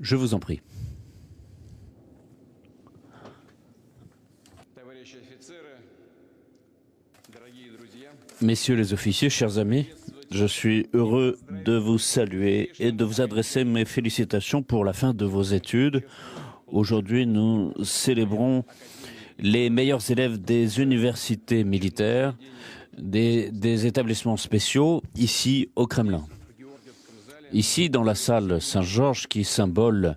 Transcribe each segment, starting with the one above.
Je vous en prie. Messieurs les officiers, chers amis, je suis heureux de vous saluer et de vous adresser mes félicitations pour la fin de vos études. Aujourd'hui, nous célébrons les meilleurs élèves des universités militaires, des établissements spéciaux, ici au Kremlin. Ici, dans la salle Saint-Georges, qui symbole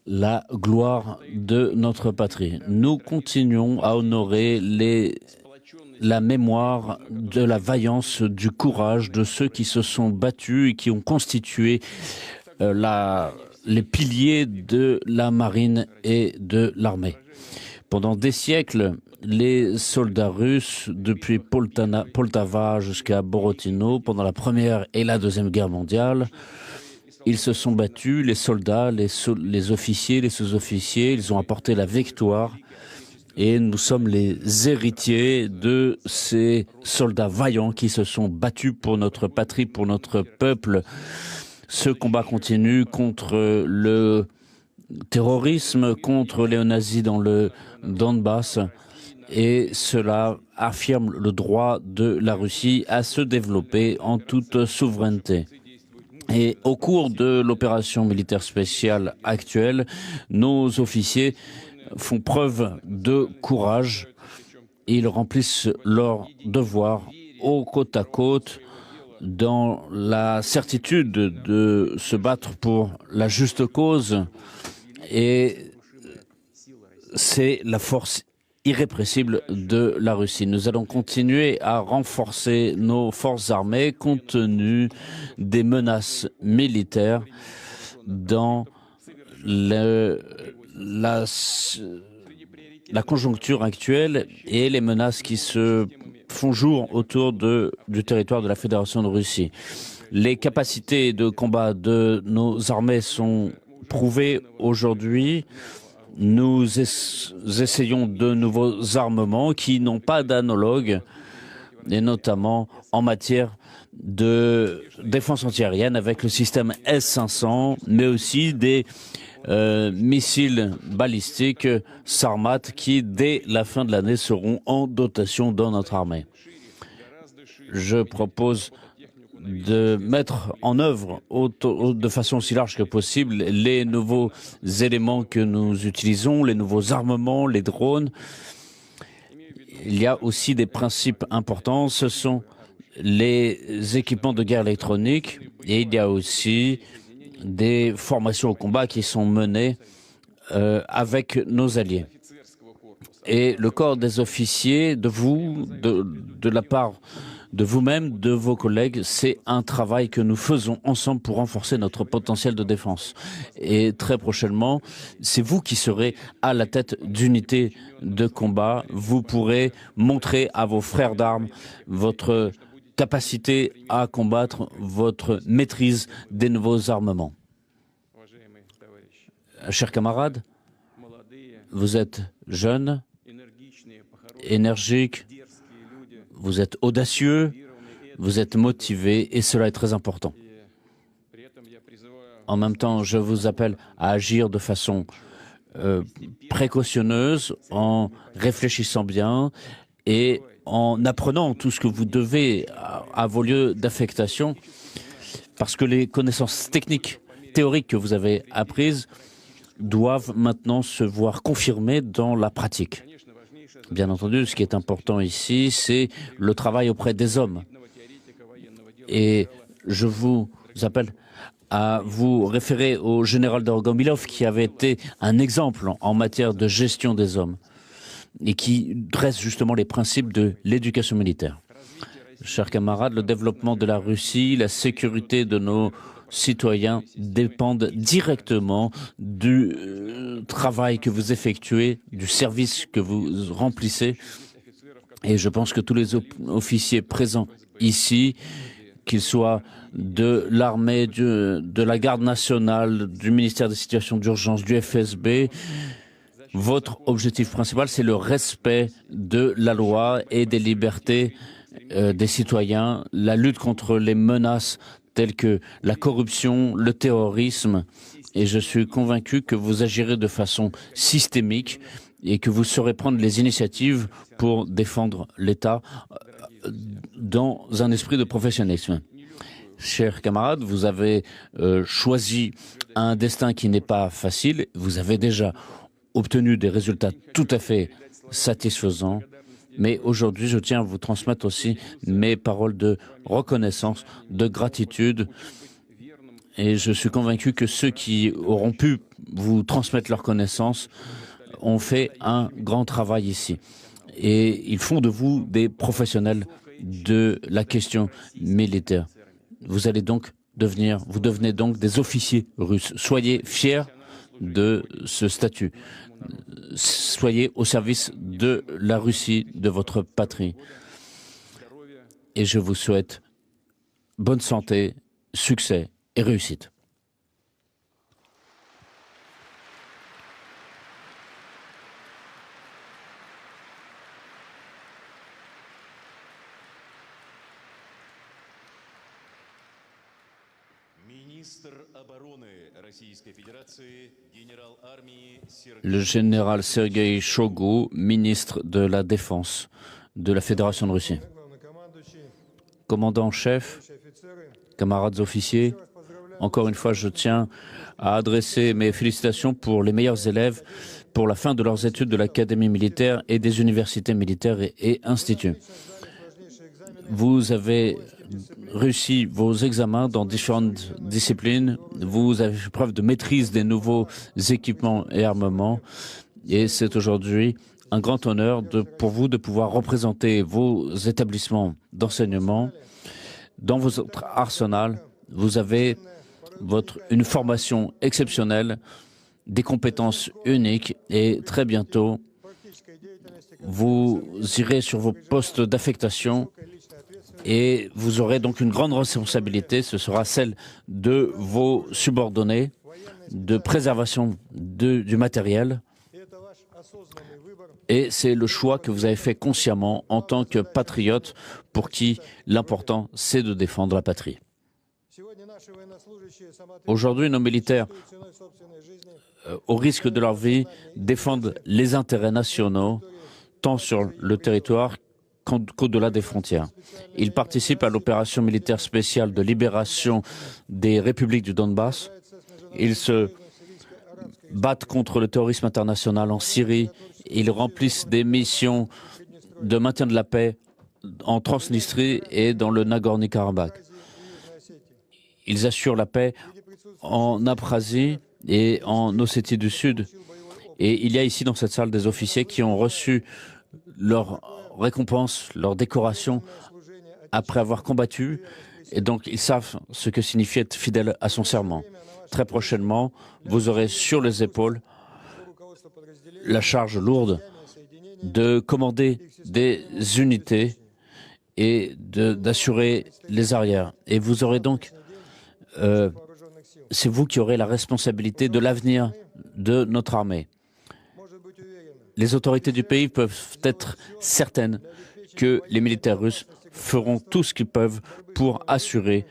la gloire de notre patrie. Nous continuons à honorer la mémoire de la vaillance, du courage de ceux qui se sont battus et qui ont constitué les piliers de la marine et de l'armée. Pendant des siècles, les soldats russes, depuis Poltava jusqu'à Borotino, pendant la Première et la Deuxième Guerre mondiale, ils se sont battus, les soldats, les officiers, les sous-officiers, ils ont apporté la victoire et nous sommes les héritiers de ces soldats vaillants qui se sont battus pour notre patrie, pour notre peuple. Ce combat continue contre le terrorisme, contre les nazis dans le Donbass, et cela affirme le droit de la Russie à se développer en toute souveraineté. Et au cours de l'opération militaire spéciale actuelle, nos officiers font preuve de courage. Ils remplissent leur devoir au côte à côte dans la certitude de se battre pour la juste cause. Et c'est la force irrépressible de la Russie. Nous allons continuer à renforcer nos forces armées compte tenu des menaces militaires dans la conjoncture actuelle et les menaces qui se font jour autour du territoire de la Fédération de Russie. Les capacités de combat de nos armées sont prouvées aujourd'hui. Nous essayons de nouveaux armements qui n'ont pas d'analogue, et notamment en matière de défense antiaérienne avec le système S-500, mais aussi des missiles balistiques Sarmat qui, dès la fin de l'année, seront en dotation dans notre armée. Je propose de mettre en œuvre de façon aussi large que possible les nouveaux éléments que nous utilisons, les nouveaux armements, les drones. Il y a aussi des principes importants, ce sont les équipements de guerre électronique et il y a aussi des formations au combat qui sont menées avec nos alliés. Et le corps des officiers, de la part de vous-même, de vos collègues, c'est un travail que nous faisons ensemble pour renforcer notre potentiel de défense. Et très prochainement, c'est vous qui serez à la tête d'unités de combat. Vous pourrez montrer à vos frères d'armes votre capacité à combattre, votre maîtrise des nouveaux armements. Chers camarades, vous êtes jeunes, énergiques, vous êtes audacieux, vous êtes motivés et cela est très important. En même temps, je vous appelle à agir de façon précautionneuse, en réfléchissant bien et en apprenant tout ce que vous devez à vos lieux d'affectation, parce que les connaissances techniques, théoriques que vous avez apprises doivent maintenant se voir confirmées dans la pratique. Bien entendu, ce qui est important ici, c'est le travail auprès des hommes. Et je vous appelle à vous référer au général Dorogomilov qui avait été un exemple en matière de gestion des hommes et qui dresse justement les principes de l'éducation militaire. Chers camarades, le développement de la Russie, la sécurité de nos citoyens dépendent directement du travail que vous effectuez, du service que vous remplissez. Et je pense que tous les officiers présents ici, qu'ils soient de l'armée, de la garde nationale, du ministère des situations d'urgence, du FSB, votre objectif principal, c'est le respect de la loi et des libertés des citoyens, la lutte contre les menaces tels que la corruption, le terrorisme, et je suis convaincu que vous agirez de façon systémique et que vous saurez prendre les initiatives pour défendre l'État dans un esprit de professionnalisme. Chers camarades, vous avez choisi un destin qui n'est pas facile. Vous avez déjà obtenu des résultats tout à fait satisfaisants. Mais aujourd'hui, je tiens à vous transmettre aussi mes paroles de reconnaissance, de gratitude. Et je suis convaincu que ceux qui auront pu vous transmettre leurs connaissances ont fait un grand travail ici. Et ils font de vous des professionnels de la question militaire. Vous devenez donc des officiers russes. Soyez fiers de ce statut. Soyez au service de la Russie, de votre patrie. Et je vous souhaite bonne santé, succès et réussite. Le général Sergueï Shoigu, ministre de la Défense de la Fédération de Russie. Commandant en chef, camarades officiers, encore une fois, je tiens à adresser mes félicitations pour les meilleurs élèves pour la fin de leurs études de l'Académie militaire et des universités militaires et instituts. Vous avez réussi vos examens dans différentes disciplines. Vous avez fait preuve de maîtrise des nouveaux équipements et armements. Et c'est aujourd'hui un grand honneur pour vous de pouvoir représenter vos établissements d'enseignement. Dans votre arsenal, vous avez une formation exceptionnelle, des compétences uniques et très bientôt, vous irez sur vos postes d'affectation et vous aurez donc une grande responsabilité, ce sera celle de vos subordonnés, de préservation du matériel. Et c'est le choix que vous avez fait consciemment en tant que patriote pour qui l'important c'est de défendre la patrie. Aujourd'hui, nos militaires, au risque de leur vie, défendent les intérêts nationaux, tant sur le territoire qu'au-delà des frontières. Ils participent à l'opération militaire spéciale de libération des républiques du Donbass. Ils se battent contre le terrorisme international en Syrie. Ils remplissent des missions de maintien de la paix en Transnistrie et dans le Nagorno-Karabakh. Ils assurent la paix en Abkhazie et en Ossétie du Sud. Et il y a ici dans cette salle des officiers qui ont reçu leur récompense, leur décoration après avoir combattu. Et donc ils savent ce que signifie être fidèle à son serment. Très prochainement, vous aurez sur les épaules la charge lourde de commander des unités et d'assurer les arrières. Et vous aurez donc, c'est vous qui aurez la responsabilité de l'avenir de notre armée. Les autorités du pays peuvent être certaines que les militaires russes feront tout ce qu'ils peuvent pour assurer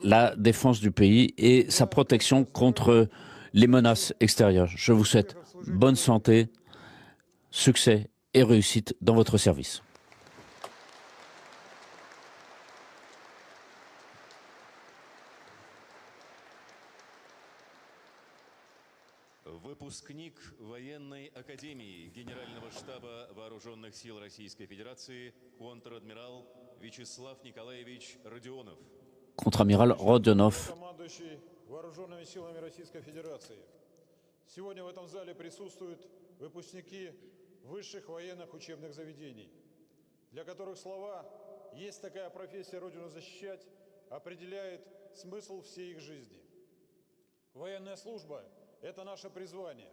la défense du pays et sa protection contre les menaces extérieures. Je vous souhaite bonne santé, succès et réussite dans votre service. Выпускник военной академии Генерального штаба Вооруженных сил Российской Федерации, контр-адмирал Вячеслав Николаевич Родионов. Contre-amiral Rodionov. Командующий Вооруженными силами Российской Федерации. Сегодня в этом зале присутствуют выпускники высших военных учебных заведений, для которых слова «Есть такая профессия Родину защищать» определяет смысл всей их жизни. Военная служба – это наше призвание.